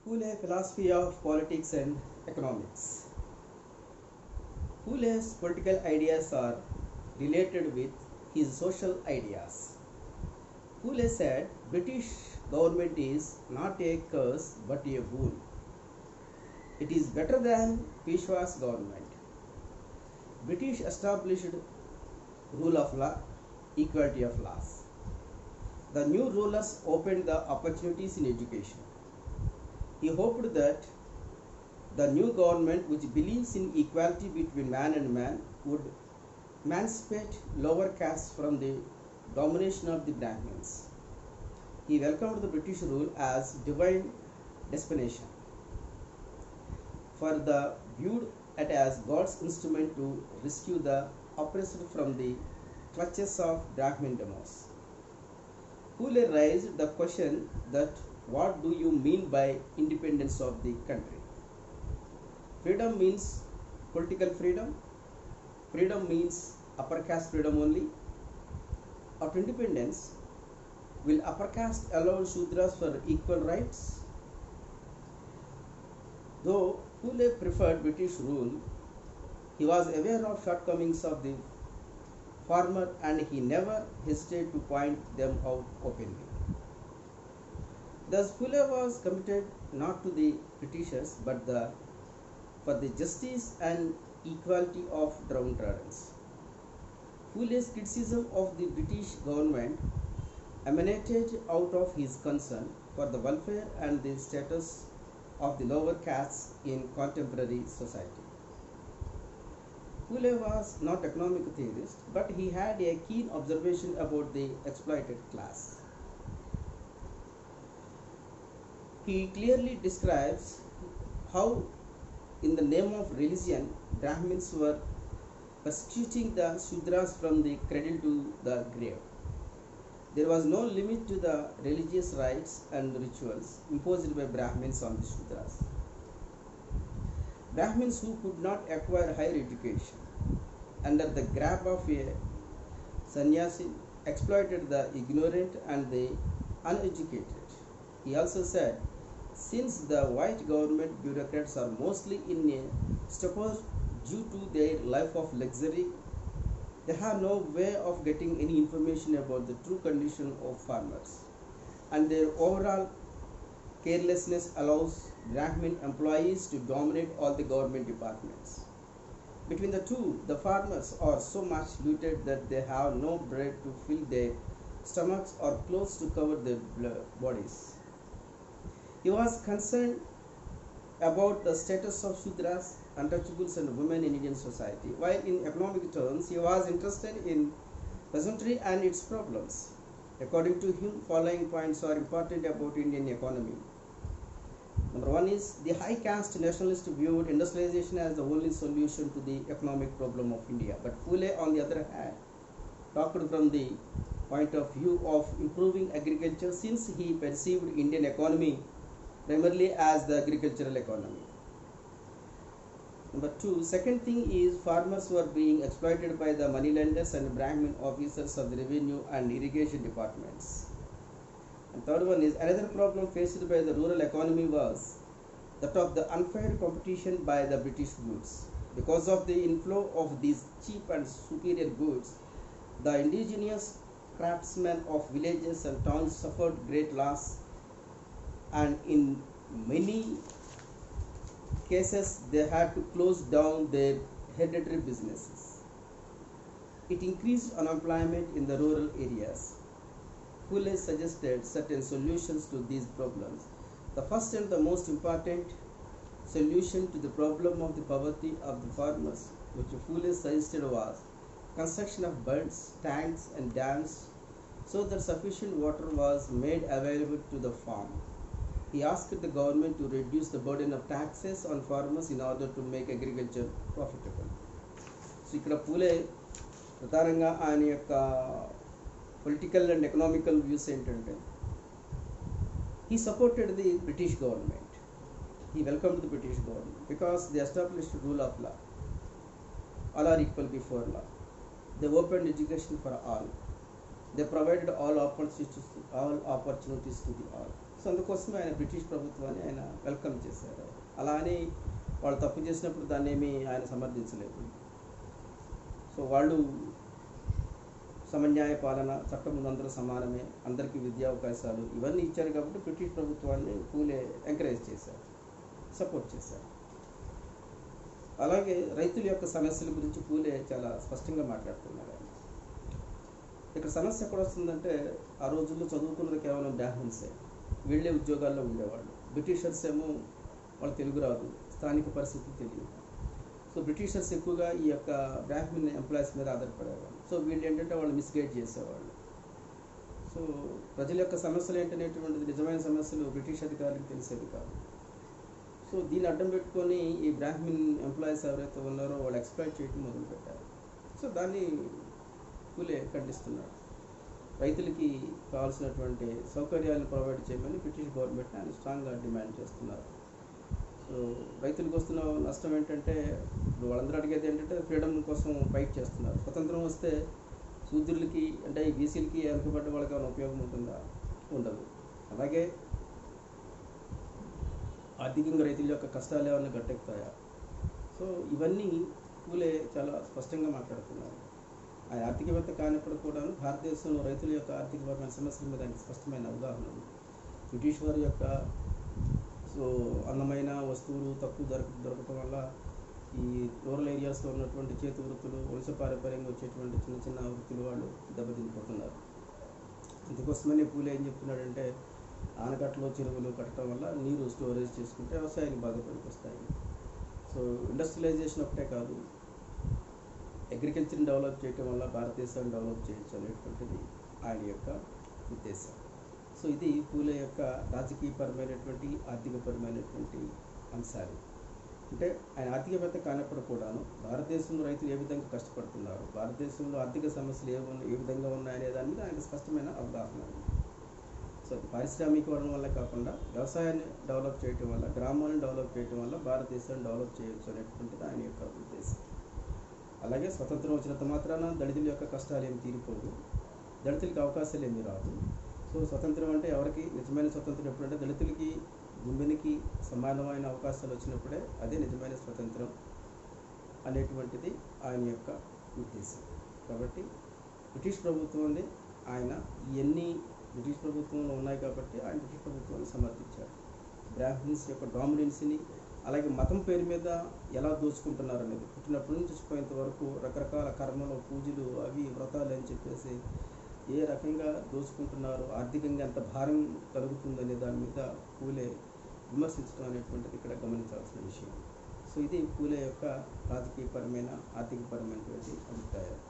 Pule philosophy of politics and economics. Pule's political ideas are related with his social ideas. Pule said British government is not a curse but a boon. It is better than Peshwa's government. British established rule of law, equality of laws. The new rulers opened the opportunities in education. He hoped that the new government, which believes in equality between man and man, would emancipate lower castes from the domination of the Brahmins. He welcomed the British rule as divine dispensation, for the viewed it as God's instrument to rescue the oppressed from the clutches of Brahmin demos. Pule raised the question that what do you mean by independence of the country? Freedom means political freedom. Freedom means upper caste freedom only. Of independence, will upper caste allow Shudras for equal rights? Though Pule preferred British rule, he was aware of shortcomings of the former and he never hesitated to point them out openly. Thus Pule was committed not to the Britishers but for the justice and equality of downtrodden. Pule's criticism of the British government emanated out of his concern for the welfare and the status of the lower castes in contemporary society. Pule was not economic theorist, but he had a keen observation about the exploited class. He clearly describes how, in the name of religion, Brahmins were persecuting the Shudras from the cradle to the grave. There was no limit to the religious rites and rituals imposed by Brahmins on the Shudras. Brahmins who could not acquire higher education under the grab of a sannyasi exploited the ignorant and the uneducated. He also said, since the white government bureaucrats are mostly in a stupor due to their life of luxury, they have no way of getting any information about the true condition of farmers, and their overall carelessness allows Brahmin employees to dominate all the government departments. Between the two, the farmers are so much looted that they have no bread to fill their stomachs or clothes to cover their bodies. He was concerned about the status of Shudras, untouchables and women in Indian society, while in economic terms he was interested in peasantry and its problems. According to him, following points are important about Indian economy. Number one is the high caste nationalist viewed industrialization as the only solution to the economic problem of India. But Pule, on the other hand, talked from the point of view of improving agriculture, since he perceived Indian economy primarily as the agricultural economy. Number two, second thing is farmers were being exploited by the moneylenders and Brahmin officers of the revenue and irrigation departments. And third one is another problem faced by the rural economy was that of the unfair competition by the British goods. Because of the inflow of these cheap and superior goods, the indigenous craftsmen of villages and towns suffered great loss, and in many cases they had to close down their hereditary businesses. It increased unemployment in the rural areas. Pule suggested certain solutions to these problems. The first and the most important solution to the problem of the poverty of the farmers, which Pule suggested, was construction of bunds, tanks and dams so that sufficient water was made available to the farm. He asked the government to reduce the burden of taxes on farmers in order to make agriculture profitable. So ఇక్కడ పూలే ప్రధానంగా ఆయన యొక్క political and economical views ఏంటంటే he supported the British government. He welcomed the British government because they established rule of law. All are equal before law. They opened education for all. They provided all opportunities to the all. So అందుకోసమే ఆయన British ప్రభుత్వాన్ని ఆయన welcome చేశారు. అలా అని వాళ్ళు తప్పు చేసినప్పుడు దాన్ని ఏమీ ఆయన సమర్థించలేదు. సో వాళ్ళు సమన్యాయ పాలన, చట్టం ముందు అందరూ సమానమే, అందరికీ విద్యా అవకాశాలు ఇవన్నీ ఇచ్చారు కాబట్టి బ్రిటిష్ ప్రభుత్వాన్ని పూలే ఎంకరేజ్ చేశారు, సపోర్ట్ చేశారు. అలాగే రైతుల యొక్క సమస్యల గురించి పూలే చాలా స్పష్టంగా మాట్లాడుతున్నారు. ఇక్కడ సమస్య ఎక్కడ వస్తుందంటే, ఆ రోజుల్లో చదువుకున్నది కేవలం బ్రాహ్మణ్సే, వీళ్ళే ఉద్యోగాల్లో ఉండేవాళ్ళు. బ్రిటిషర్స్ ఏమో వాళ్ళు తెలుగు రాదు, స్థానిక పరిస్థితి తెలియదు. సో బ్రిటిషర్స్ ఎక్కువగా ఈ యొక్క బ్రాహ్మణ్ ఎంప్లాయీస్ మీద ఆధారపడేవాళ్ళు. సో వీళ్ళు ఏంటంటే వాళ్ళు మిస్గైడ్ చేసేవాళ్ళు. సో ప్రజల యొక్క సమస్యలు ఏంటనేటువంటిది, నిజమైన సమస్యలు బ్రిటిష్ అధికారులకు తెలిసేది కాదు. సో దీన్ని అడ్డం పెట్టుకొని ఈ బ్రాహ్మణ్ ఎంప్లాయీస్ ఎవరైతే ఉన్నారో వాళ్ళు ఎక్స్ప్లాయిట్ చేయడం మొదలుపెట్టారు. సో దాన్ని పూలే ఖండిస్తున్నాడు. రైతులకి కావాల్సినటువంటి సౌకర్యాలను ప్రొవైడ్ చేయమని బ్రిటిష్ గవర్నమెంట్ని ఆయన స్ట్రాంగ్గా డిమాండ్ చేస్తున్నారు. సో రైతులకు వస్తున్న నష్టం ఏంటంటే, ఇప్పుడు వాళ్ళందరూ అడిగేది ఏంటంటే ఫ్రీడమ్ కోసం ఫైట్ చేస్తున్నారు. స్వతంత్రం వస్తే శూద్రులకి అంటే ఈ బీసీలకి వెనుకబడ్డ వాళ్ళకి ఏమైనా ఉపయోగం ఉంటుందా? ఉండదు. అలాగే ఆర్థికంగా రైతుల యొక్క కష్టాలు ఏమైనా గట్టెక్కుతాయా? సో ఇవన్నీ పూలే చాలా స్పష్టంగా మాట్లాడుతున్నారు. ఆయన ఆర్థికవేత్త కానప్పుడు కూడా భారతదేశంలో రైతుల యొక్క ఆర్థికపరమైన సమస్యల మీద ఆయనకి స్పష్టమైన అవగాహన ఉంది. బ్రిటిష్ వారి యొక్క సో అందమైన వస్తువులు తక్కువ దొరకటం వల్ల ఈ రూరల్ ఏరియాస్లో ఉన్నటువంటి చేతి వృత్తులు, వంశపారంపర్యంగా వచ్చేటువంటి చిన్న చిన్న వృత్తులు వాళ్ళు దెబ్బతిండిపోతున్నారు. అందుకోసమనే పూలే ఏం చెప్తున్నాడంటే, ఆనకట్టలు, చెరువులు కట్టడం వల్ల నీరు స్టోరేజ్ చేసుకుంటే వ్యవసాయానికి బాగా పనికొస్తాయి. సో ఇండస్ట్రియలైజేషన్ ఒకటే కాదు, అగ్రికల్చర్ని డెవలప్ చేయడం వల్ల భారతదేశాన్ని డెవలప్ చేయొచ్చు అనేటువంటిది ఆయన యొక్క ఉద్దేశం. సో ఇది పూలే యొక్క రాజకీయపరమైనటువంటి, ఆర్థికపరమైనటువంటి అంశాలు. అంటే ఆయన ఆర్థికవేత్త కానప్పుడు కూడాను భారతదేశంలో రైతులు ఏ విధంగా కష్టపడుతున్నారు, భారతదేశంలో ఆర్థిక సమస్యలు ఏ విధంగా ఉన్నాయనే దాని మీద ఆయనకు స్పష్టమైన అవగాహన ఉంది. సో పారిశ్రామికీకరణ వల్ల కాకుండా వ్యవసాయాన్ని డెవలప్ చేయటం వల్ల, గ్రామాలను డెవలప్ చేయటం వల్ల భారతదేశాన్ని డెవలప్ చేయొచ్చు అనేటువంటిది ఆయన యొక్క ఉద్దేశం. అలాగే స్వతంత్రం వచ్చినంత మాత్రాన దళితుల యొక్క కష్టాలు ఏమి తీరిపోదు, దళితులకి అవకాశాలు ఏమీ రాదు. సో స్వతంత్రం అంటే ఎవరికి నిజమైన స్వతంత్రం ఎప్పుడంటే దళితులకి, గుంబెనికి సమానమైన అవకాశాలు వచ్చినప్పుడే అదే నిజమైన స్వతంత్రం అనేటువంటిది ఆయన యొక్క ఉద్దేశం. కాబట్టి బ్రిటిష్ ప్రభుత్వాన్ని ఆయన ఇవన్నీ బ్రిటిష్ ప్రభుత్వంలో ఉన్నాయి కాబట్టి ఆయన బ్రిటిష్ ప్రభుత్వాన్ని సమర్థించారు. బ్రాహ్మిన్స్ యొక్క డామినెన్సీని, అలాగే మతం పేరు మీద ఎలా దోచుకుంటున్నారు అనేది, పుట్టినప్పటి నుంచి చచ్చిపోయేంత వరకు రకరకాల కర్మలు, పూజలు, అవి వ్రతాలు అని చెప్పేసి ఏ రకంగా దోచుకుంటున్నారు, ఆర్థికంగా ఎంత భారం కలుగుతుందనే దాని మీద పూలే విమర్శించడం అనేటువంటిది ఇక్కడ గమనించాల్సిన విషయం. సో ఇది పూలే యొక్క రాజకీయపరమైన, ఆర్థికపరమైనటువంటి అభిప్రాయాలు.